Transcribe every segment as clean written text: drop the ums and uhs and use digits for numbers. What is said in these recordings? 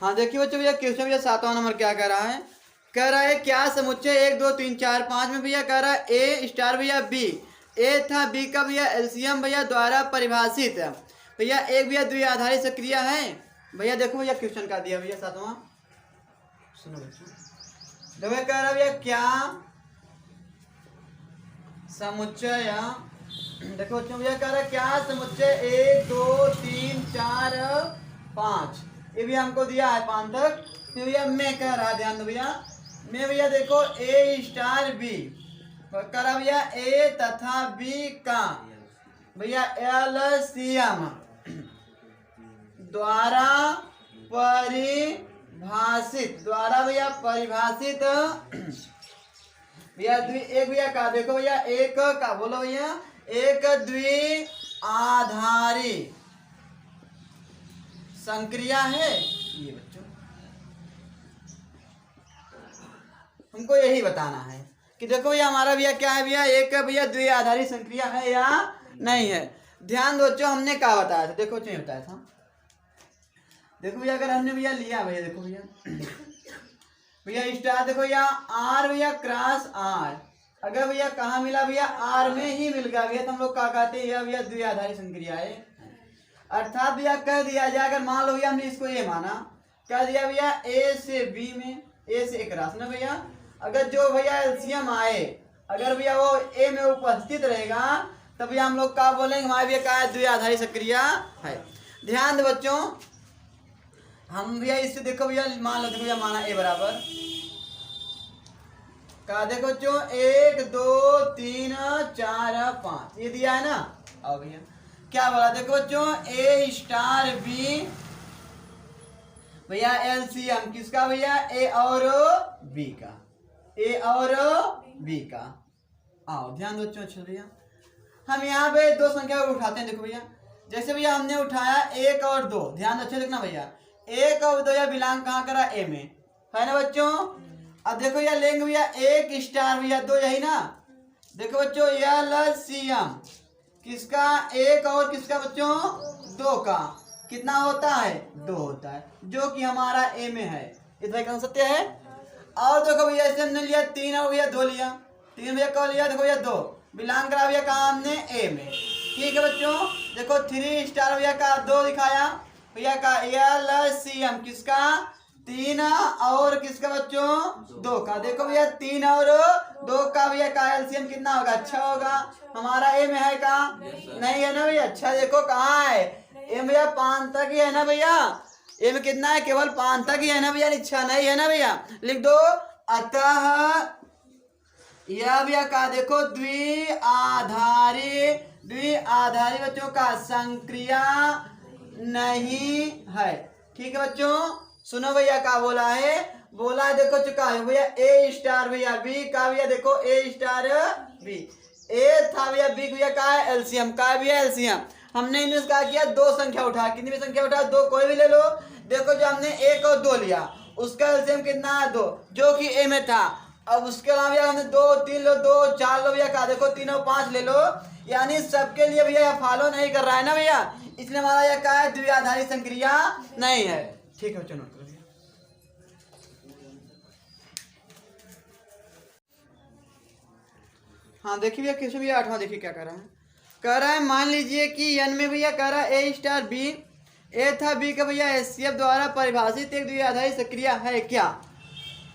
हाँ देखिए बच्चों भैया क्वेश्चन भैया 7वां नंबर क्या कह रहा है, कह रहा है क्या समुच्चय 1 2 3 4 5 में भैया कह रहा है ए स्टार भैया बी, ए था बी का भैया एलसीएम भैया द्वारा परिभाषित है भैया एक भैया द्विआधारी सक्रिय है। भैया देखो भैया क्वेश्चन का दिया भैया 7वां, सुनो बच्चों। तो भैया कह रहा है भैया क्या समुच्चय, देखो बच्चों भैया कह रहा है क्या समुच्चय 1 2 3 4 5, ये भी हमको दिया है 5 तक। फिर भैया मैं कह रहा है, ध्यान दो भैया, मैं भैया देखो ए स्टार बी कह रहा भैया ए तथा बी का भैया एलसीएम द्वारा परिभाषित, द्वारा भैया परिभाषित भैया एक भैया का देखो भैया एक का बोलो भैया एक द्विआधारी संक्रिया है। ये बच्चों हमको यही बताना है कि देखो भैया हमारा भैया क्या है भैया एक भैया द्विआधारी संक्रिया है या नहीं है। ध्यान दो बच्चों, हमने क्या बताया था, देखो बच्चों बताया था, देखो भैया अगर हमने भैया लिया भैया देखो भैया भैया स्टार देखो भैया आर भैया क्रॉस आर, अगर भैया कहाँ मिला भैया आर में ही मिल गया भैया तो हम लोग क्या कहते हैं भैया द्विआधारी संक्रिया है। अर्थात भैया कह दिया जाए, अगर मान लो भैया हमने इसको ये माना, कह दिया भैया ए से बी में ए से एक राशि ना भैया, अगर जो भैया एलसीएम आए अगर भैया वो ए में उपस्थित रहेगा तब भैया हम लोग क्या बोलेंगे हमारे भैया क्या द्विआधारी संक्रिया है। ध्यान दो बच्चों, हम भैया इससे देखो भैया मान लो देखो भैया माना ए बराबर का देखो बच्चों 1 2 3 4 5 ये दिया है ना। अब भैया क्या बोला देखो बच्चों ए स्टार बी भैया एलसीएम किसका भैया ए और बी का, ए और बी का। आओ ध्यान दो बच्चों, अच्छा भैया हम यहाँ पे दो संख्या को उठाते हैं। देखो भैया जैसे भैया हमने उठाया 1 और 2, ध्यान अच्छे देखना भैया 1 और 2 या बिलोंग कहाँ करा ए में है ना बच्चों। अब देखो भैया लेंगे भैया 1 स्टार भैया 2 यही ना, देखो बच्चों एलसीएम किसका 1 और किसका बच्चों 2 का कितना होता है 2 होता है, जो कि हमारा ए में है, इतना कौन सत्य है। और देखो भैया ऐसे हमने लिया 3 और भैया 2 लिया, 3 भैया कौन लिया देखो भैया 2 बिलोंग करा भैया कहाँ हमने ए में, ठीक है बच्चों। देखो 3 स्टार भैया का 2 दिखाया भैया का एलसीएम किसका 3 और किसका बच्चों 2 का, देखो भैया 3 और 2 का भैया का एलसीएम कितना होगा 6 होगा, हमारा ए में है का नहीं है ना भैया। अच्छा देखो कहाँ है ए भैया 5 तक ही है ना भैया, ए में कितना है केवल 5 तक ही है ना भैया, 6 नहीं है ना भैया, लिख दो। अतः यह भैया का देखो द्विआधारी बच्चों का संक्रिया नहीं है, ठीक है बच्चों। सुनो भैया क्या बोला है, बोला है देखो चुका है भैया ए स्टार भैया बी का भैया देखो ए स्टार बी, ए था भैया बी भैया का है एलसीएम का भैया एलसीएम, हमने इन्हें क्या किया 2 संख्या उठा, कितनी भी संख्या उठा 2 कोई भी ले लो। देखो जो हमने 1 और 2 लिया उसका एलसीएम कितना है 2 जो कि ए में था। अब उसके अलावा हमने 2 3 लो 2 4 लो भैया का देखो 3 और 5 ले लो, यानी सबके लिए भैया फॉलो नहीं कर रहा है ना भैया, इसलिए हमारा यह क्या है द्विआधारी संक्रिया नहीं है, ठीक है बच्चों नोट करो। हाँ देखिए भैया क्वेश्चन भैया 8वां देखिए क्या कर रहा है, कह रहा है मान लीजिए कि एन में भैया कह रहा है ए स्टार बी, ए था बी का भैया एचसीएफ द्वारा परिभाषित एक द्विआधारी सक्रिय है क्या।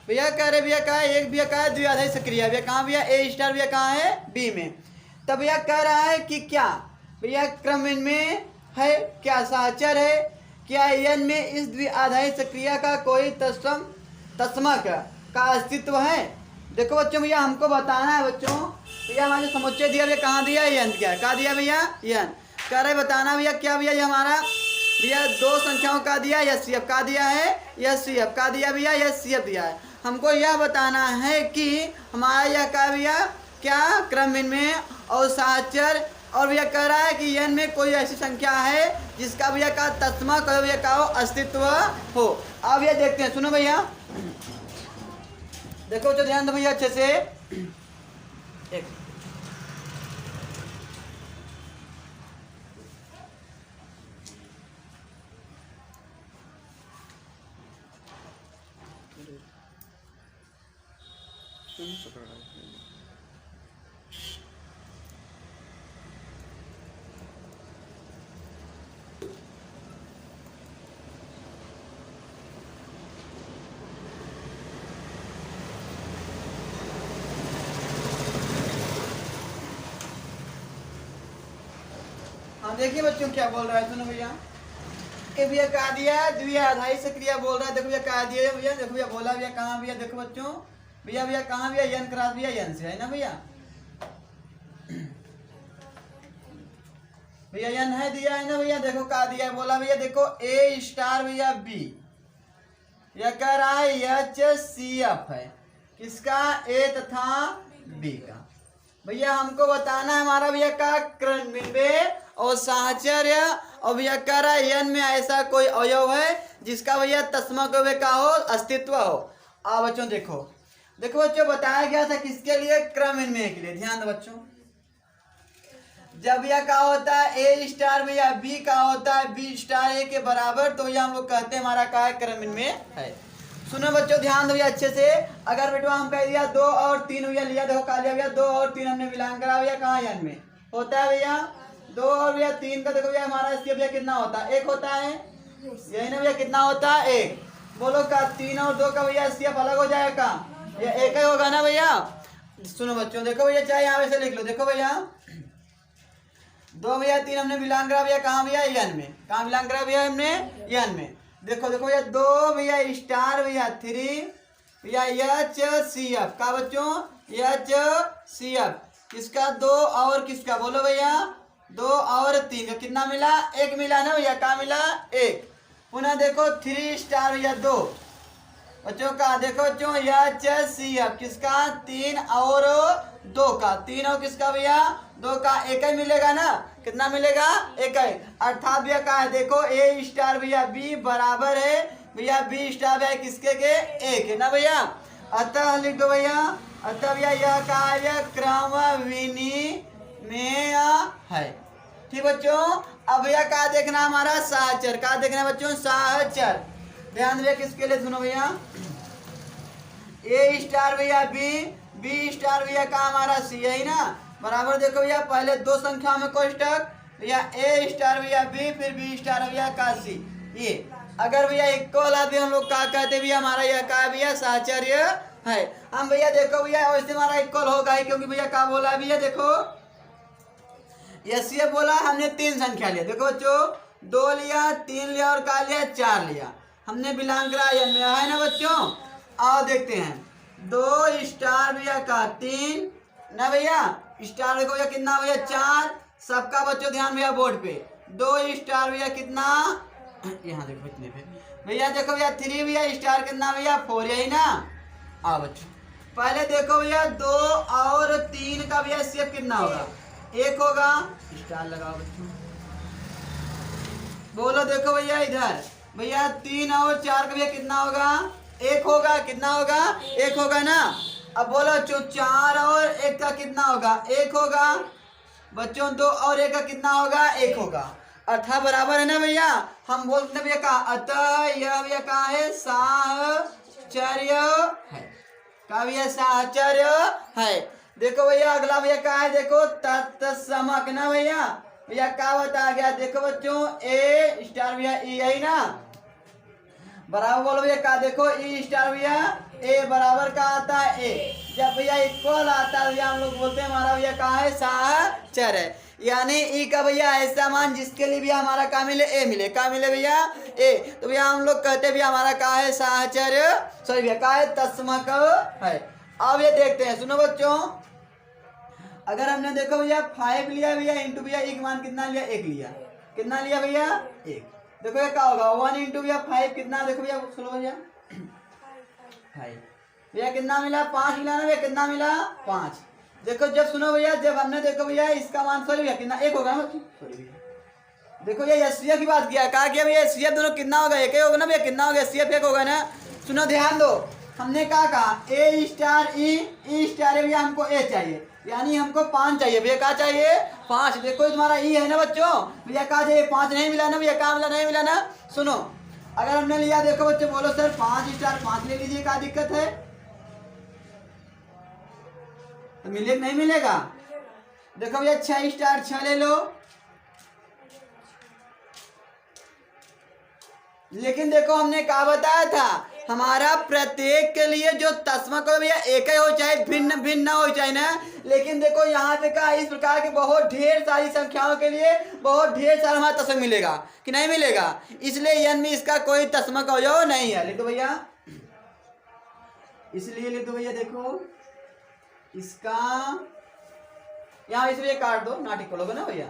भैया कह रहे भैया कहा है एक भैया कहा है द्विआधारी सक्रिय भैया कहाँ भैया ए स्टार भैया कहाँ है बी में। तब भैया कह रहा है कि क्या भैया क्रम में है, क्या सहचर है, क्या एन में इस द्विआधारी सक्रिय का कोई तस्मक का अस्तित्व है। देखो बच्चों भैया हमको बताना है बच्चों, भैया हमारे समुच्चय दिया भैया कहाँ दिया एन, क्या दिया भैया एन, कह रहे बताना भैया क्या भैया ये हमारा भैया 2 संख्याओं का दिया एचसीएफ का दिया है एचसीएफ का दिया भैया एचसीएफ दिया है। हमको यह बताना है कि हमारा यह क्या भैया क्या क्रम में और सहचर, और भैया कह रहा है कि एन में कोई ऐसी संख्या है जिसका भैया का तस्मक भैया का अस्तित्व हो। अब भैया देखते हैं, सुनो भैया देखो तो ध्यान दो भैया अच्छे से, एक हाँ देखिए बच्चों क्या बोल रहा है, सुनो भैया। ए भैया कहा दिया द्वितीय आधाई से क्रिया बोल रहा है। देखो भैया कहा दिया भैया, देखो भैया बोला भैया कहाँ भैया, देखो बच्चों भैया भैया कहाँ भैया, यन क्रॉस भैया यन से है ना भैया। भैया यन है दिया है ना भैया, देखो कहा दिया है, बोला भैया देखो ए स्टार भैया बी, यह कह रहा है एच सी एफ है किसका, ए तथा बी का। भैया हमको बताना है हमारा भैया का क्रमबिंब और साहचर्य, और भैया कह रहा है एन में ऐसा कोई अवयव है जिसका भैया तस्मक का हो, अस्तित्व हो। आ बच्चों देखो देखो बच्चों बताया गया था किसके लिए, क्रमबिंब के लिए। ध्यान दो बच्चों, जब यह का होता है ए स्टार में या बी का होता है बी स्टार ए के बराबर, तो यह हम लोग कहते हैं हमारा का क्रमबिंब है। सुनो बच्चों ध्यान दो भैया अच्छे से। अगर बेटवा हम कह दिया 2 और 3 भैया लिया, देखो कहा लिया भैया 2 और 3 हमने मिलान करा भैया, कहाँ यन में होता है भैया 2 और भैया 3 का, देखो भैया हमारा इसके भैया कितना होता है, 1 होता है, यही ना भैया कितना होता है 1। बोलो का 3 और 2 का भैया इसके अलग हो जाएगा, ये 1 ही होगा ना भैया। सुनो बच्चों देखो भैया, चाहे यहाँ से लिख लो, देखो भैया 2 भैया 3 हमने मिलान करा भैया, कहाँ भैया यन में, कहाँ मिलान करा भैया हमने यन में। देखो देखो भैया 2 भैया स्टार भैया 3 भैया एच सी एफ का बच्चों, एच सी एफ किसका 2 और किसका, बोलो भैया 2 और 3 का कितना मिला, 1 मिला ना भैया, क्या मिला 1। पुनः देखो 3 स्टार भैया 2 बच्चों का, देखो बच्चों एच सी एफ किसका 3 और 2 का, 3 और किसका भैया 2 का, 1 ही मिलेगा ना, कितना मिलेगा 1 ही। अर्थात भैया का है देखो ए स्टार भैया बी बराबर है भैया बी स्टार भैया किसके के 1 है ना भैया। अतः लिख दो भैया, अतः भैया यह कार्य क्रमबिंब में है। ठीक बच्चों, अब भैया क्या देखना हमारा साहचर, क्या देखना बच्चों साहचर। ध्यान दे किसके लिए, सुनो भैया ए स्टार भैया बी स्टार भैया का हमारा सी है ना, बराबर देखो भैया पहले 2 संख्या में कोष्टक भैया ए स्टार भैया बी फिर बी स्टार भैया का सी। ये अगर भैया इक्वल आदमी हम लोग क्या कहते भैया, हमारा यह का भैया साहचर्य है। हम भैया देखो भैया वैसे हमारा इक्वल होगा ही, क्योंकि भैया क्या बोला भैया देखो ये बोला हमने 3 संख्या लिया, देखो बच्चों 2 लिया 3 लिया और का लिया 4 लिया, हमने बिलोंग करा यन में है ना बच्चों। आओ देखते हैं 2 स्टार भैया का 3 ना भैया, स्टार देखो भैया कितना भैया 4, सबका बच्चों ध्यान भैया बोर्ड पे 2 स्टार भैया कितना, यहाँ देखो इतने पे भैया, देखो भैया 3 भैया स्टार कितना भैया 4, यही ना। आओ बच्चों पहले देखो भैया 2 और 3 का भैया शेप कितना होगा, 1 होगा, स्टार लगाओ बच्चों। बोलो देखो भैया इधर भैया 3 और 4 का भैया कितना होगा, 1 होगा, कितना होगा 1 होगा ना। अब बोलो बच्चों 4 और 1 का कितना होगा, 1 होगा बच्चों, 2 और 1 का कितना होगा 1 होगा, अर्थात बराबर है ना भैया। हम बोलते हैं भैया का अतः यह भैया का है साहचर्य है, का भैया साहचर्य है। देखो भैया अगला भैया का है, देखो तत्समक ना भैया, भैया क्या बता गया, देखो बच्चों ए स्टार भैया ई है ना, बराबर बोलो भैया का, देखो ई स्टार भैया ए बराबर का आता है ए, जब भैया इक्वल आता है भैया हम लोग बोलते हैं हमारा भैया का है साहचर्य है। यानी ई का भैया ऐसा मान जिसके लिए भैया हमारा का मिले ए मिले, का मिले भैया ए, तो भैया हम लोग कहते हैं भैया हमारा का है साहचर्य, सॉरी भैया का है तस्मक है। अब ये देखते हैं, सुनो बच्चों अगर हमने देखो भैया 5 लिया भैया इंटू भैया एक मान कितना लिया, 1 लिया, कितना लिया भैया 1, देखो ये क्या होगा 1 इंटू भैया 5 कितना, देखो भैया सुनो भैया 5 भैया कितना मिला 5 मिला ना भैया, कितना मिला 5। देखो जब सुनो भैया जब हमने देखो भैया इसका मान सॉरी भैया कितना 1 होगा ना, सॉरी भैया देखो ये एससीएफ की बात किया, कहा कि भैया एससीएफ दोनों कितना होगा 1 ही होगा ना भैया, कितना होगा एससीएफ 1 होगा ना। सुनो ध्यान दो, हमने कहा ए स्टार ई स्टार भैया हमको ए चाहिए, यानी हमको 5 चाहिए भैया, क्या चाहिए 5। देखो तुम्हारा ई है ना बच्चों, भैया कहा चाहिए 5 नहीं मिला ना भैया, क्या मिला नहीं मिला ना। सुनो अगर हमने लिया देखो बच्चों बोलो सर 5 स्टार 5 ले लीजिए, क्या दिक्कत है, तो मिले नहीं मिलेगा? देखो भैया 6 स्टार 6 ले लो, लेकिन देखो हमने क्या बताया था, हमारा प्रत्येक के लिए जो तस्मक हो भैया एक ही हो, चाहे भिन्न भिन्न ना हो चाहे ना। लेकिन देखो यहाँ पे कहा इस प्रकार के बहुत ढेर सारी संख्याओं के लिए बहुत ढेर सारा हमारा तस्मक मिलेगा कि नहीं मिलेगा, इसलिए यन में इसका कोई तस्मक हो जाओ नहीं है। लिख दो भैया, इसलिए लिख दो भैया, देखो इसका यहाँ इसलिए काट दो, नाटिक खोलोगे ना भैया,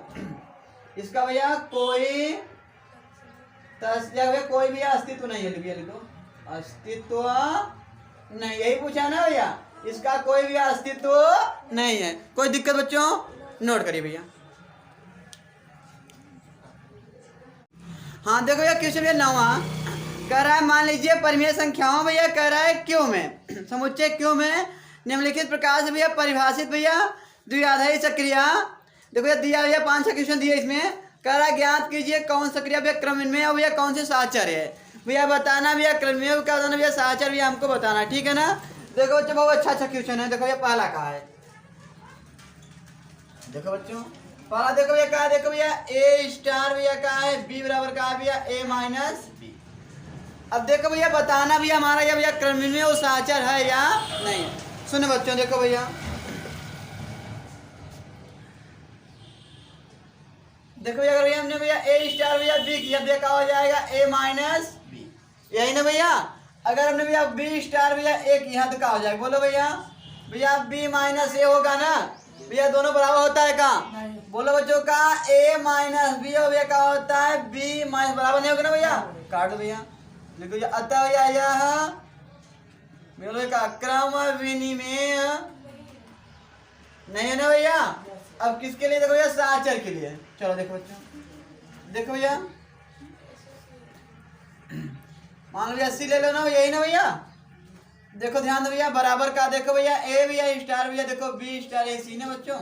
इसका भैया कोई कोई भी अस्तित्व नहीं है। भैया लिखो अस्तित्व नहीं, यही पूछा ना भैया, इसका कोई भी अस्तित्व नहीं है। कोई दिक्कत बच्चों? नोट करिए भैया। हाँ देखो भैया क्वेश्चन भैया 9वां कह रहा है, मान लीजिए परिमेय संख्याओं भैया कह रहा है क्यों में, समुच्चय क्यों में निम्नलिखित प्रकार से भैया परिभाषित भैया द्विआधारी सक्रिया। देखो भैया दिया भैया 5 क्वेश्चन दिए, इसमें कह रहा ज्ञात कीजिए कौन सक्रिया भैया क्रम में और भैया कौन से साहचर्य है। भैया बताना भैया क्रम में क्या बताना भैया, साहचर्य भैया हमको बताना, ठीक है ना। देखो बच्चों बहुत अच्छा क्वेश्चन है। देखो भैया पहला कहा है, देखो बच्चों पहला देखो भैया कहा, देखो भैया ए स्टार भैया कहा है, बी बराबर कहा भैया ए माइनस बी। अब देखो भैया बताना भैया हमारा या भैया क्रम में वो साहचर्य है या नहीं। सुनो बच्चों देखो भैया, देखो भैया अगर हमने भैया ए स्टार भैया बी किया भैया क्या हो जाएगा ए माइनस बी, यही ना भैया। अगर हमने भैया बी स्टार भैया ए किया तो क्या हो जाएगा, बोलो भैया। भैया बी माइनस ए होगा ना भैया, दोनों बराबर होता है कहाँ, बोलो बच्चों का ए माइनस बी हो भैया क्या होता है बी माइनस, बराबर नहीं होगा ना भैया, काट दो भैया। देखो भैया अतः भैया यह बोलो का क्रम विनिमय नहीं है ना भैया। अब किसके लिए, देखो भैया साहचर्य के लिए। चलो देखो बच्चों, देखो भैया मान लो भैया सी ले लो ना, यही ना भैया। देखो ध्यान दो भैया बराबर का, देखो भैया ए भैया स्टार भैया देखो बी स्टार ए सी ना बच्चों।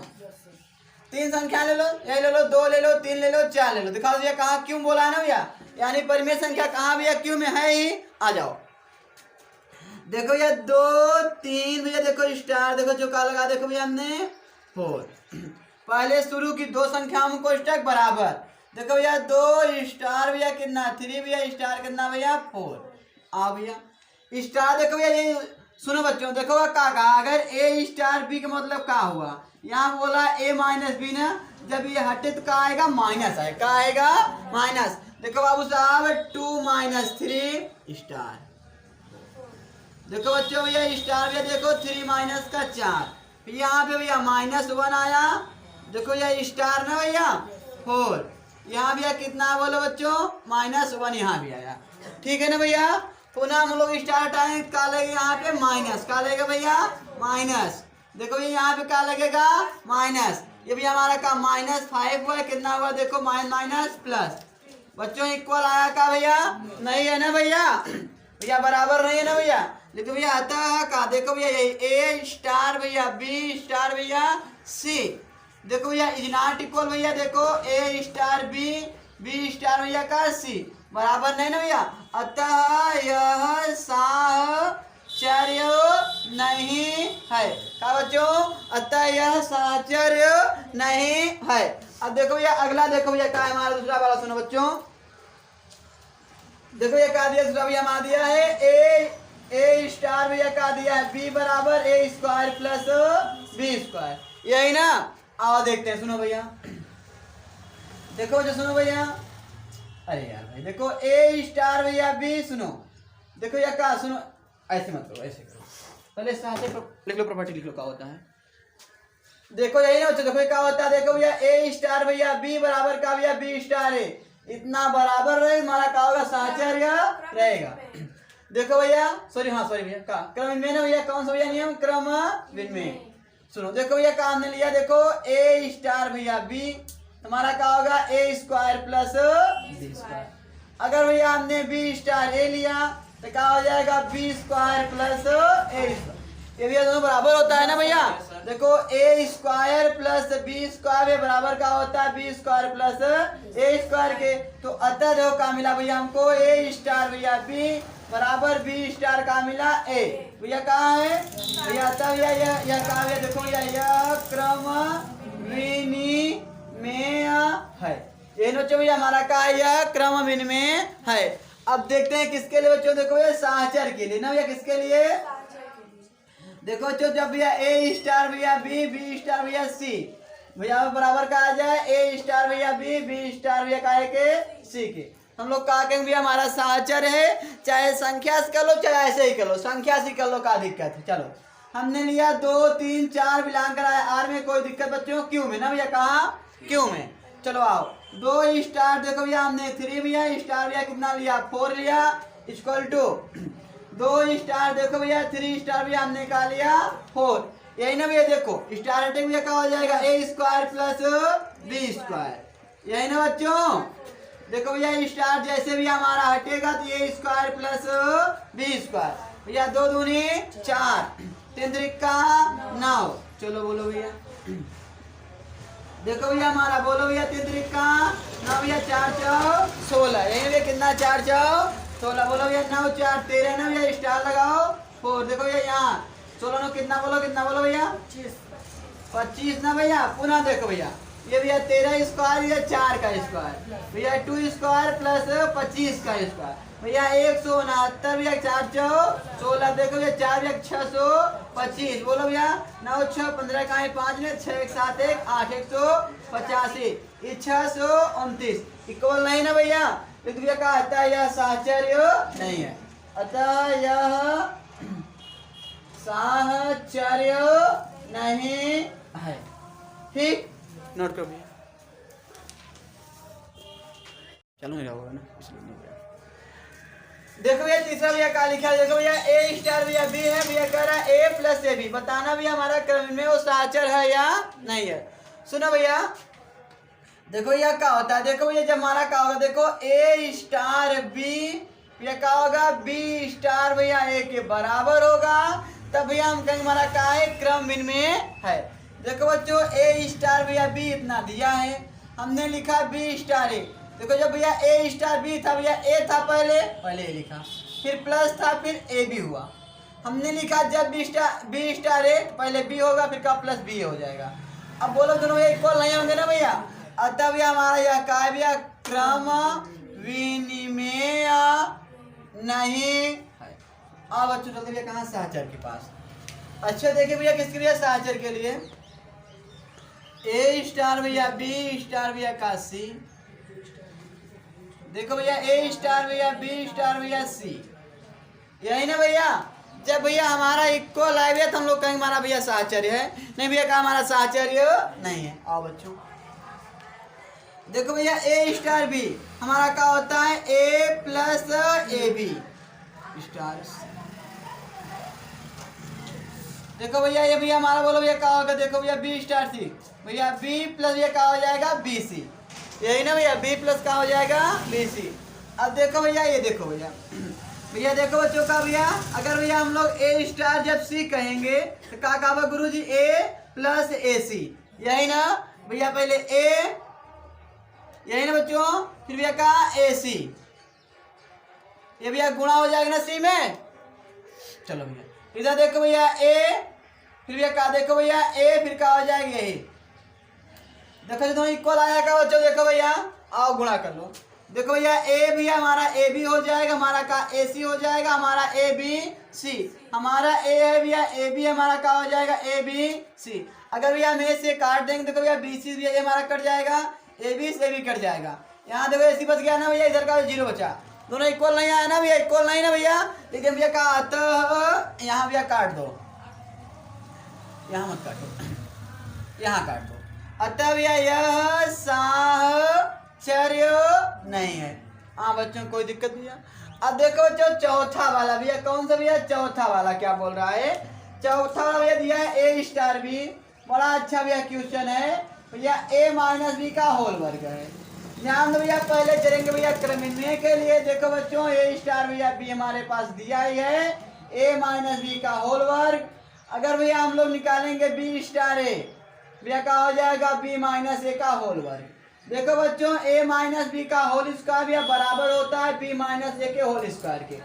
3 संख्या ले लो, यही ले लो, 2 ले लो, 3 ले लो, 4 ले लो। दिखाओ भैया कहाँ क्यों बोला है ना भैया, यानी परिमेय संख्या कहाँ भैया क्यों में है ही, आ जाओ। देखो भैया 2 3 भैया देखो स्टार, देखो जो का लगा, देखो भैया हमने 4 पहले शुरू की 2 संख्याओं को स्टैक बराबर। देखो भैया 2 स्टार भैया कितना 3 भैया स्टार कितना भैया 4। आ भैया स्टार देखो भैया ये सुनो बच्चों, देखो का अगर ए स्टार बी का मतलब क्या हुआ, यहाँ बोला ए माइनस बी ना, जब ये हटे तो क्या आएगा माइनस है, क्या आएगा माइनस। देखो बाबू साहब 2 माइनस 3 स्टार। देखो बच्चों भैया स्टार भैया देखो 3 माइनस का 4, यहाँ पे भैया -1 आया। देखो ये स्टार ना भैया 4, यहाँ भैया कितना बोलो बच्चों -1 यहाँ भी आया, ठीक है ना भैया। पुनः हम लोग स्टार हटाएंगे क्या लगेगा यहाँ पे माइनस, क्या लगेगा भैया माइनस। देखो ये यहाँ पे क्या लगेगा माइनस, ये भी हमारा का -5 हुआ, कितना हुआ देखो माइनस प्लस। बच्चों इक्वल आया का भैया नहीं है ना भैया, भैया बराबर नहीं है ना भैया। लेकिन भैया अतः का देखो भैया ए स्टार भैया बी स्टार भैया सी, देखो भैया इज नॉट इक्वल भैया, देखो ए स्टार बी स्टार भैया का सी बराबर नहीं ना भैया। अतः यह साहचर्य नहीं है, क्या बच्चों अतः यह साहचर्य नहीं है। अब देखो भैया अगला, देखो भैया क्या है हमारा दूसरा वाला, सुनो बच्चों। देखो ये क्या दिया दूसरा भैया हमारा दिया है ए स्टार भैया क्या दिया है बी बराबर ए स्क्वायर प्लस बी स्क्वायर, यही ना। आओ देखते हैं, सुनो भैया देखो जो सुनो भैया, अरे यार भाई देखो ए स्टार भैया बी, सुनो देखो या क्या सुनो, ऐसे मत करो, ऐसे करो पहले लिख लो, प्रॉपर्टी लिख लो क्या होता है। देखो यही ना, देखो क्या होता है, देखो भैया ए स्टार भैया बी बराबर का भैया बी स्टार है, इतना बराबर रहे हमारा क्या होगा साहचर्य रहेगा। देखो भैया सॉरी, हाँ सॉरी भैया का क्रम विनिमय ना भैया, कौन सा भैया नियम क्रम विनिमय। सुनो देखो भैया क्या हमने लिया, देखो ए स्टार भैया बी हमारा क्या होगा ए स्क्वायर प्लस बी स्क्वायर। अगर भैया हमने बी स्टार ए लिया तो क्या हो जाएगा B square plus A square, ये भैया दोनों बराबर होता है ना भैया। देखो ए स्क्वायर प्लस बी स्क्वायर बराबर का होता है B square plus A square के। तो अतः देखो क्या मिला भैया हमको ए स्टार भैया बी बराबर बी स्टार का मिला ए। भैया कहाँ है भैया, तब यह कहा भैया, देखो भैया यह क्रम विनिमेय है। ये बच्चों भैया हमारा कहा है, यह क्रम विनिमेय है। अब देखते हैं किसके लिए बच्चों, देखो ये सहचर के लिए ना भैया, किसके लिए देखो बच्चों, जब भैया ए स्टार भैया बी, बी स्टार भैया सी, भैया बराबर कहा जाए ए स्टार भैया बी, बी स्टार भैया का के सी के, हम लोग कहा कहेंगे भैया हमारा सहचर है, चाहे संख्या से कर लो चाहे ऐसे ही कर लो, संख्या से कर लो, क्या दिक्कत है। चलो हमने लिया 2 3 4 बिलोंग कराया आर में, कोई दिक्कत बच्चों, क्यू में ना भैया, कहा क्यू में। चलो आओ 2 स्टार, देखो भैया हमने 3 भैया स्टार भैया कितना लिया 4 लिया, इक्वल टू 2 स्टार, देखो भैया 3 स्टार भैया हमने कहा लिया 4, यही ना भैया, देखो स्टार हटेगा भैया क्या हो जाएगा ए स्क्वायर प्लस बी स्क्वायर, यही ना बच्चों। देखो भैया स्टार जैसे भी हमारा हटेगा तो ए स्क्वायर प्लस बी स्क्वायर, भैया 2 दूनी 4, 3 त्रिका 9, चलो बोलो भैया, देखो भैया हमारा बोलो भैया 3 त्रिका 9 भैया, 4 चौ 16, यही भैया कितना 4 चौ 16, बोलो भैया 9 4 13 ना भैया, स्टार लगाओ 4, देखो भैया यहाँ 16 9 कितना बोलो भैया 25 ना भैया, पुनः देखो भैया ये भैया 13 स्क्वायर, ये 4 का स्क्वायर, भैया 2 स्क्वायर प्लस 25 का स्क्वायर, भैया 169 भैया, 4 चौ 16, देखो भैया 4 भैया 625, बोलो भैया 9 6 15 का 5 में 6 1 7 1 8 185, 629 इक्वल नहीं ना भैया, तो भैया का आता है यह साहचर्य नहीं है, अतः यह साहचर्य नहीं है, ठीक, नोट करो भैया, चलो नहीं होगा ना इसलिए नहीं भैया। देखो भैया तीसरा भैया क्या लिखा है, देखो भैया ए स्टार भैया बी है, भैया कह रहा है ए प्लस ए बी, बताना भैया हमारा क्रम में वो सहचर है या नहीं है। सुनो भैया, देखो भैया क्या होता है, देखो भैया जब हमारा क्या होगा, देखो ए स्टार बी, भैया क्या होगा बी स्टार भैया ए के बराबर होगा, तब भैया हम कहेंगे हमारा क्या है क्रम विनिमेय है। देखो बच्चों ए स्टार भैया बी इतना दिया है, हमने लिखा बी स्टार ए, देखो जब भैया ए स्टार बी था भैया ए था पहले ए लिखा, फिर प्लस था फिर ए बी हुआ, हमने लिखा जब बी स्टार ए पहले बी होगा फिर का प्लस बी हो जाएगा। अब बोलो दोनों इक्वल नहीं होंगे ना भैया, अतः भैया हमारा यह क्या है भैया क्रम विनिमेय नहीं है। अब बच्चों चलते भैया कहाँ सहचर के पास, अच्छा देखिए भैया किसके भैया सहचर के लिए ए स्टार भैया बी स्टार भैया का सी, देखो भैया ए स्टार भैया बी स्टार भैया सी, यही ना भैया। जब भैया हमारा इक्वल आए भैया तो हम लोग कहेंगे हमारा भैया साहचर्य है, नहीं भैया का हमारा साहचर्य नहीं है। आओ बच्चों देखो भैया ए स्टार बी हमारा क्या होता है ए प्लस ए बी स्टार, देखो भैया ये भैया हमारा बोलो भैया क्या होगा, देखो भैया बी स्टार सी, भैया बी प्लस ये क्या हो जाएगा बी सी, यही ना भैया बी प्लस का हो जाएगा बी सी। अब देखो भैया ये देखो भैया, भैया देखो बच्चों का भैया अगर भैया हम लोग ए स्टार जब सी कहेंगे तो क्या कहा गुरु जी ए प्लस ए सी, यही ना भैया पहले ए, यही ना बच्चों, फिर भैया कहा ए सी, ये भैया गुणा हो जाएगा ना सी में। चलो भैया इधर देखो भैया ए, फिर भैया कहा देखो भैया ए फिर क्या हो जाएगा यही, देखो जो दोनों इक्वल आया का बच्चों, देखो भैया आओ गुणा कर लो, देखो भैया ए भैया हमारा ए बी हो जाएगा, हमारा का ए सी हो जाएगा, हमारा ए बी सी, हमारा ए है भैया ए बी हमारा क्या हो जाएगा ए बी सी। अगर भैया हम ए से काट देंगे देखो भैया बी सी भैया हमारा कट जाएगा, ए बी से भी कट जाएगा, यहाँ देखो ए सी बच गया ना भैया, इधर का 0 बचा, दोनों इक्वल नहीं आया ना भैया, इक्वल नहीं ना भैया, लेकिन भैया का अतः यहाँ भैया काट दो, यहाँ मत काटो, यहाँ काट दो, अतः भैया यह साहचर्य नहीं है। हाँ बच्चों कोई दिक्कत भैया। अब देखो बच्चों चौथा वाला भैया कौन सा भैया, चौथा वाला क्या बोल रहा है, चौथा वाला भैया दिया है ए स्टार बी, बड़ा अच्छा भैया क्वेश्चन है भैया, ए माइनस बी का होल वर्ग है। ध्यान दो भैया पहले चलेंगे भैया क्रमनिर्णय के लिए, देखो बच्चों ए स्टार भैया बी हमारे पास दिया ही है, ए माइनस बी का होल वर्ग, अगर भैया हम लोग निकालेंगे बी स्टार ए भैया का हो जाएगा बी माइनस ए का होल वर्ग। देखो बच्चों ए माइनस बी का होल स्क्वायर भैया बराबर होता है बी माइनस ए के होल स्क्वायर के,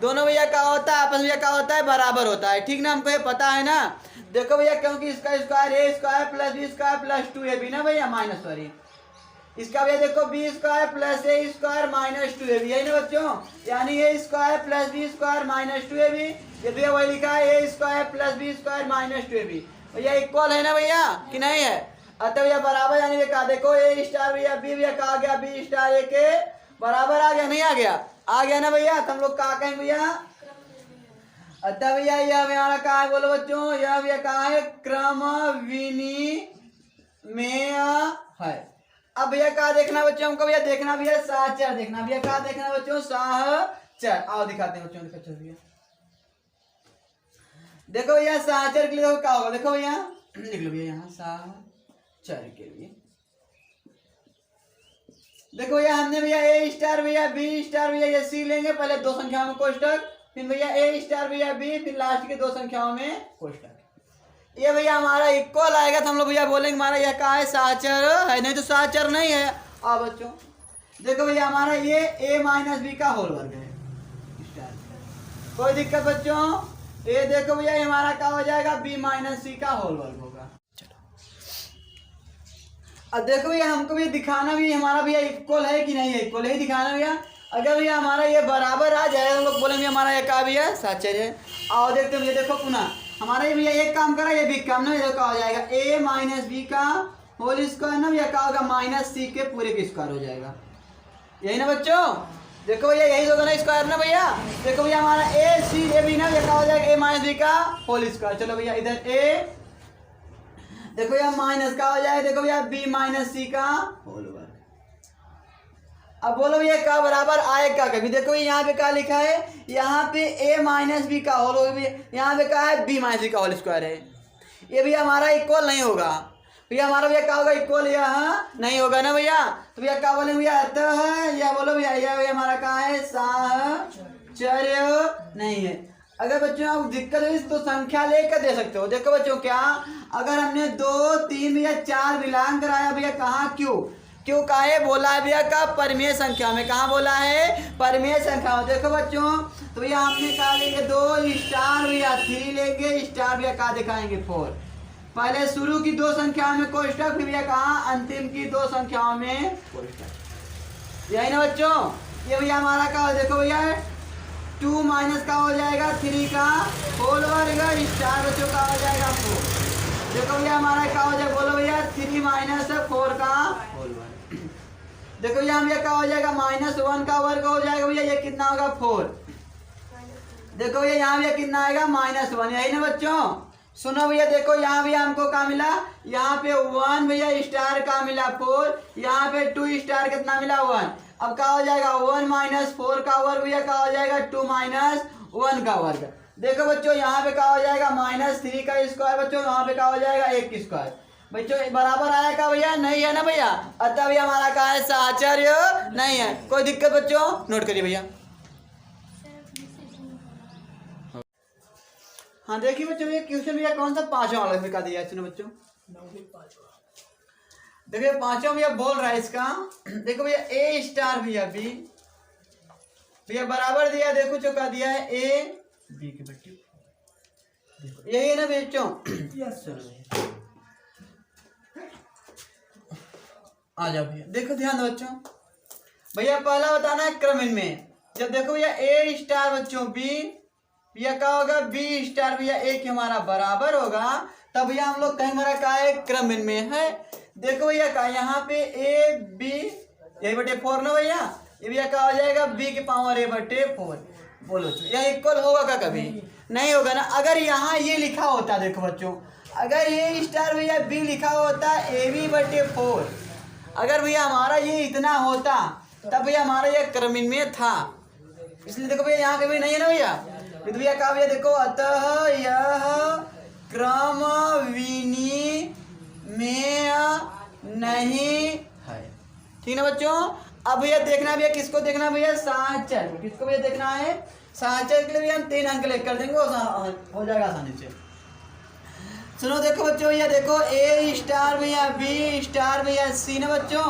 दोनों भैया क्या होता है, आपस में क्या होता है, बराबर होता है। ठीक ना, हमको ये पता है ना। देखो भैया, क्योंकि इसका square A square plus B square plus 2ab ना भैया, माइनस सॉरी, इसका भैया देखो B square plus A square minus 2ab, यही ना बच्चों, यानी A square plus B square minus 2ab। ये भैया वही लिखा है, A square plus B square minus 2ab। भैया इक्वल है ना भैया कि नहीं है? अतः भैया बराबर, यानी भैया देखो ए स्टार भैया बी भैया कहा गया, बी स्टार ए के बराबर आ गया, नहीं आ गया? आ गया ना भैया। तो हम लोग कहा कहेंगे भैया, अतः भैया यह हमारा कहा है, बोलो बच्चों, यह भैया कहा है क्रम विनिमय है। अब भैया कहा देखना बच्चों हमको, भैया देखना भैया साहचर देखना, भैया कहा देखना बच्चों, साहचर। आओ दिखाते हैं बच्चों, दिखाते भैया, देखो भैया साहचर के लिए देखो क्या होगा, देखो भैया लिख लो भैया यहाँ साहचर के लिए। देखो भैया हमने भैया ए स्टार भैया बी स्टार भैया ये सी लेंगे, पहले दो संख्याओं में कोष्टक, फिर भैया ए स्टार भैया बी, फिर लास्ट के दो संख्याओं में कोष्टक। ये भैया हमारा इक्वल आएगा तो हम लोग भैया बोलेंगे हमारा यह कहा है, साहचर है, नहीं तो साहचर नहीं है। आओ बच्चों देखो भैया हमारा ये a माइनस बी का होल वर्ग है, कोई दिक्कत बच्चों? ये देखो भैया हमारा क्या हो जाएगा, b माइनस सी का होल वर्ग होगा। चलो अब देखो भैया हमको भी दिखाना भी हमारा भैया इक्वल है कि नहीं है, इक्वल है दिखाना भैया। अगर भैया हमारा ये बराबर आ जाए हम लोग बोलेंगे हमारा ये क्या भैया, साहचर्य है। आओ देखते भैया, देखो पुनः हमारा ये भैया एक काम करा, ये भी काम ना, ये क्या हो जाएगा, a माइनस बी का होल स्क्वायर ना भैया क्या होगा, माइनस सी के पूरे के स्क्वायर हो जाएगा, यही ना बच्चों? देखो भैया यही होगा ना स्क्वायर ना भैया। देखो भैया हमारा ए सी ए बी ना भैया क्या हो जाएगा, a माइनस बी का होल स्क्वायर। चलो भैया इधर a, देखो भैया माइनस का हो जाएगा, देखो भैया b माइनस सी का होल वर्ग। अब बोलो भैया क्या बराबर आएगा कभी? देखो यहाँ पे क्या लिखा है, यहाँ पे a माइनस बी का होल, यहाँ पे क्या है, b माइनस बी का होल स्क्वायर है। ये भैया हमारा इक्वल नहीं होगा भैया, हमारा भैया क्या होगा, इक्वल यहाँ नहीं होगा ना भैया। तो भैया क्या बोलेंगे भैया, अतः या बोलो भैया यह भैया हमारा क्या है, साहचर्य नहीं है। अगर बच्चों आप दिक्कत हुई तो संख्या लेकर दे सकते हो। देखो बच्चों क्या, अगर हमने 2 3 या 4 बिलोंग कराया भैया, कहाँ क्यों क्यों कहा है, बोला है भैया का परिमेय संख्या में, कहाँ बोला है, परिमेय संख्या में। देखो बच्चों तो भैया हमने कहा लेंगे 2 स्टार भैया 3 लेंगे स्टार भैया कहा दिखाएंगे 4। पहले शुरू की 2 संख्याओं में कोष्टक, फिर भैया कहा अंतिम की 2 संख्याओं में कोष्टक, यही ना बच्चों? ये भैया हमारा क्या, देखो भैया 2 माइनस का हो जाएगा 3 का होल वर्ग स्टार बच्चों का हो जाएगा 4। देखो भैया हमारा क्या हो जाएगा, बोलो भैया 3 माइनस 4 का होल वर्ग। देखो यहाँ भैया क्या हो जाएगा, -1 का वर्ग हो जाएगा भैया, ये कितना होगा 4। देखो भैया यहाँ भैया कितना आएगा, -1, यही ना बच्चों? सुनो भैया देखो यहाँ भी हमको क्या मिला, यहाँ पे 1 भैया स्टार का मिला 4, यहाँ पे 2 स्टार कितना मिला 1। अब क्या हो जाएगा 1 माइनस 4 का वर्ग भैया क्या हो जाएगा 2 माइनस 1 का वर्ग। देखो बच्चों यहाँ पे क्या हो जाएगा -3 का स्क्वायर, बच्चों यहाँ पे क्या हो जाएगा 1 की स्क्वायर। बच्चों बराबर आया का भैया, नहीं है ना भैया? अतः भैया हमारा क्या है, साहचर्य नहीं है। कोई दिक्कत बच्चों? नोट करिए भैया। हाँ देखिए बच्चों ये क्वेश्चन भैया कौन सा, 5वां वाला में का दिया है, सुनो बच्चों देखिए 5वां भैया बोल रहा है इसका। देखो भैया ए स्टार भैया बी भैया बराबर दिया, देखो जो का दिया है ए बी के बच्चों, यही है ना बच्चों? आ जाओ भैया, देखो ध्यान दो बच्चों। भैया पहला बताना है क्रम में, जब देखो भैया ए स्टार बच्चों बी भैया क्या होगा, बी स्टार भैया ए के हमारा बराबर होगा, तब भैया हम लोग कहेंगे हमारा क्या है, क्रम में है। देखो भैया का यहाँ पे ए बी ए बटे 4 ना भैया, ये भैया क्या हो जाएगा बी के पावर ए बटे 4। बोलो यह इक्वल होगा क्या, कभी नहीं होगा ना। अगर यहाँ ये लिखा होता, देखो बच्चों अगर ये स्टार भैया बी लिखा होता ए बी बटे 4, अगर भैया हमारा ये इतना होता तब भैया हमारा ये क्रमिन में था, इसलिए देखो भैया यहाँ कभी नहीं है ना भैया। तो भैया कहा भैया देखो अतः यह क्रम विनिमय नहीं है, ठीक ना बच्चों? अब भैया देखना भैया किसको देखना भैया, साहचर्य, किसको भैया देखना है, साहचर्य के लिए भैया हम 3 अंक लेकर कर देंगे, हो जाएगा आसानी से। सुनो देखो बच्चों, भैया देखो ए स्टार भैया बी स्टार भैया सी ना बच्चों,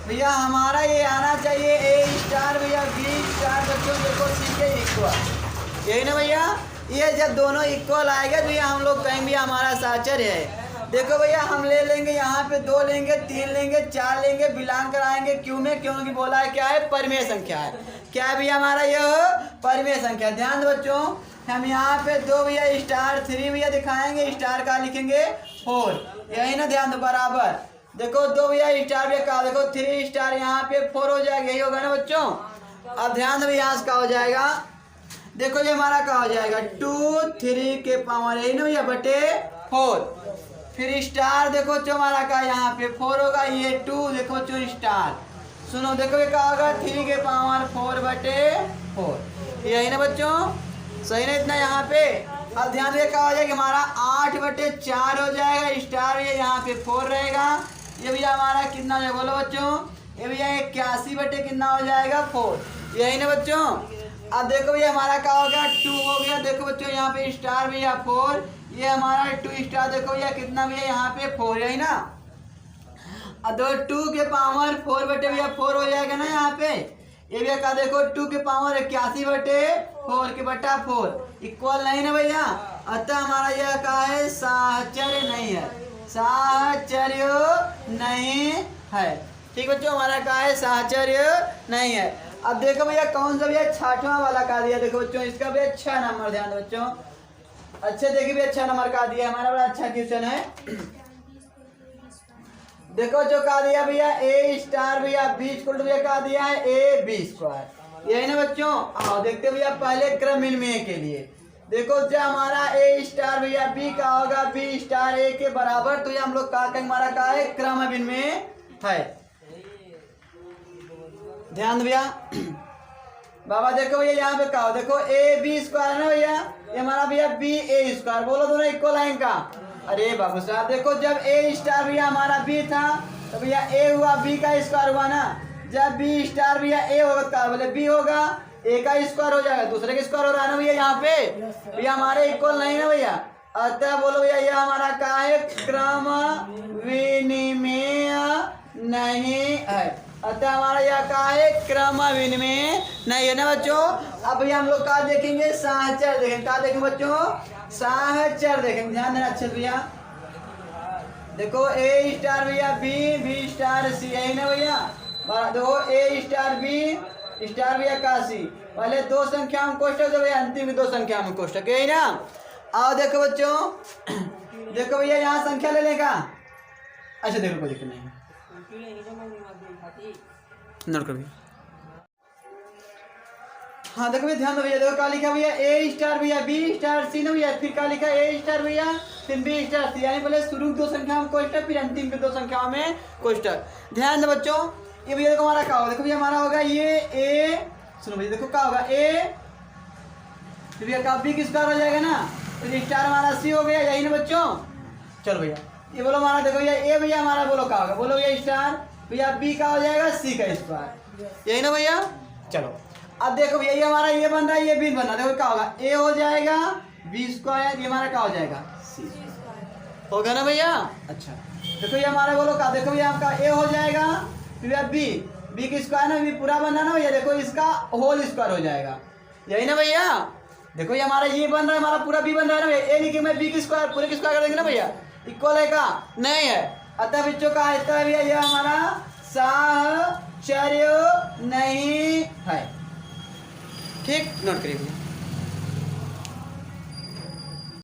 भैया हमारा ये आना चाहिए ए स्टार भैया बी स्टार बच्चों देखो सी के इक्वल, यही ना भैया। ये जब दोनों इक्वल आएगा तो ये हम लोग कहेंगे भैया हमारा साहचर्य है। देखो भैया हम ले लेंगे यहाँ पे 2 लेंगे 3 लेंगे 4 लेंगे बिलोंग कराएंगे क्यों में, क्योंकि बोला है क्या है परिमेय संख्या है। क्या है भैया हमारा यह परिमेय संख्या। ध्यान दो बच्चों हम यहाँ पे 2 भैया स्टार 3 भैया दिखाएंगे, स्टार का लिखेंगे 4, यही ना। ध्यान दो बराबर देखो 2 भैया स्टार भैया का देखो 3 स्टार यहाँ पे 4 हो जाएगा, यही होगा ना बच्चों। अब ध्यान दो यहाँ से क्या हो जाएगा, देखो ये हमारा क्या हो जाएगा 2 3 के पावर यही ना भैया बटे 4, फिर स्टार देखो जो हमारा का यहाँ पे 4 होगा, ये 2 देखो जो स्टार सुनो देखो ये क्या होगा 3 के पावर 4 बटे 4, यही ना बच्चों, सही ना इतना यहाँ पे। अब ध्यान दे क्या हो जाएगा हमारा 8 बटे 4 हो जाएगा, स्टार ये यहाँ पे 4 रहेगा, ये भैया हमारा कितना है बोलो बच्चों, ये भैया 81 बटे कितना हो जाएगा 4, यही ना बच्चों। अब देखो भैया हमारा क्या हो गया 2 हो गया, देखो बच्चों यहाँ पे स्टार भैया 4, ये हमारा 2 स्टार देखो भैया कितना भैया यहाँ पे 4 यही ना। अब 2 के पावर 4 बटे भैया 4 हो जाएगा ना यहाँ पे, ये भैया का देखो 2 के पावर 81 बटे 4 के बटा 4 इक्वल नहीं ना भैया। अतः हमारा यह क्या है साहचर्य नहीं है, साहचर्य नहीं है। ठीक बच्चों हमारा क्या है साहचर्य नहीं है। अब देखो भैया कौन सा भैया 6वां वाला का दिया, देखो बच्चों इसका भैया 6 नंबर, ध्यान दो बच्चों अच्छे देखिए भैया 6 नंबर का दिया, हमारा बड़ा अच्छा क्वेश्चन है। देखो जो का दिया भैया ए स्टार भैया बी इक्वल टू भैया का दिया है ए बी स्क्वायर, यही ना बच्चों। आओ देखते भैया पहले क्रम विनिमय के लिए, देखो जो हमारा ए स्टार भैया बी का होगा बी स्टार ए के बराबर, तो ये हम लोग का हमारा का है क्रम विनिमय है। ध्यान दो भैया बाबा देखो भैया यहाँ पे कहो देखो ए बी स्क्वायर ना भैया, ये हमारा भैया बी ए स्क्वायर, बोलो दोनों इक्वल लाइन का। अरे बाबू साहब देखो जब ए स्टार भैया हमारा बी था तो भैया ए हुआ बी का स्क्वायर हुआ ना, जब बी स्टार भैया ए होगा तो बोले बी होगा ए का स्क्वायर हो जाएगा, दूसरे का स्क्वायर हो रहा है ना भैया यहाँ पे, भैया हमारे इक्वल नहीं ना भैया। अतः बोलो भैया यह हमारा क्या है क्रम विनिमय नहीं है, अतः हमारा यह क्या है क्रम विनिमय नहीं है ना बच्चों। अब भैया हम लोग क्या देखेंगे साहचर्य देखेंगे, क्या देखेंगे बच्चों साहचर्य देखेंगे, ध्यान देना अच्छे भैया। देखो ए स्टार भैया बी बी स्टार सी, यही ना भैया। देखो ए स्टार बी स्टार भैया का सी, पहले 2 संख्या में कोष्टक दो भैया, अंतिम 2 संख्या में कोष्टक, यही ना। आओ देखो बच्चों देखो भैया यहाँ संख्या ले लेगा, अच्छा देखो कोई दिक्कत नहीं नोट कर भैया। हाँ देखो भैया ध्यान दो भैया, देखो क्या लिखा भैया ए स्टार भैया बी स्टार सी ना भैया, फिर क्या लिखा ए स्टार भैया फिर बी स्टार सी, यानी पहले शुरू 2 संख्या में कोष्टक फिर अंतिम के 2 संख्या में कोष्टक। ध्यान दो बच्चों ये भैया देखो हमारा क्या होगा, देखो भैया हमारा होगा ये ए, सुनो भैया देखो क्या होगा ए फिर भैया का बी किसका हो जाएगा ना, फिर स्टार हमारा सी हो गया, यही ना बच्चों। चलो भैया ये बोलो हमारा देखो भैया ए भैया हमारा बोलो क्या होगा, बोलो भैया स्टार भैया बी का हो जाएगा सी का स्क्वायर, यही ना भैया। चलो अब देखो भैया ये हमारा ये बन रहा है ये बी बन रहा है, देखो क्या होगा ए हो जाएगा बी स्क्वायर, ये हमारा क्या हो जाएगा सी होगा ना भैया। अच्छा देखो ये हमारा बोलो क्या, देखो भैया आपका ए हो जाएगा फिर भैया बी की स्क्वायर ना बी पूरा बन रहा ना भैया, देखो इसका होल स्क्वायर हो जाएगा, यही ना भैया। देखो ये हमारा ये बन रहा है हमारा पूरा बी बन रहा है ना भैया, ए लिखे मैं बी की स्क्वायर पूरे की स्क्वायर कर देंगे ना भैया, इक्वल है का नहीं है। अतः बच्चों का इतना भैया यह हमारा साहचर्य नहीं है, ठीक नोट करिए भैया।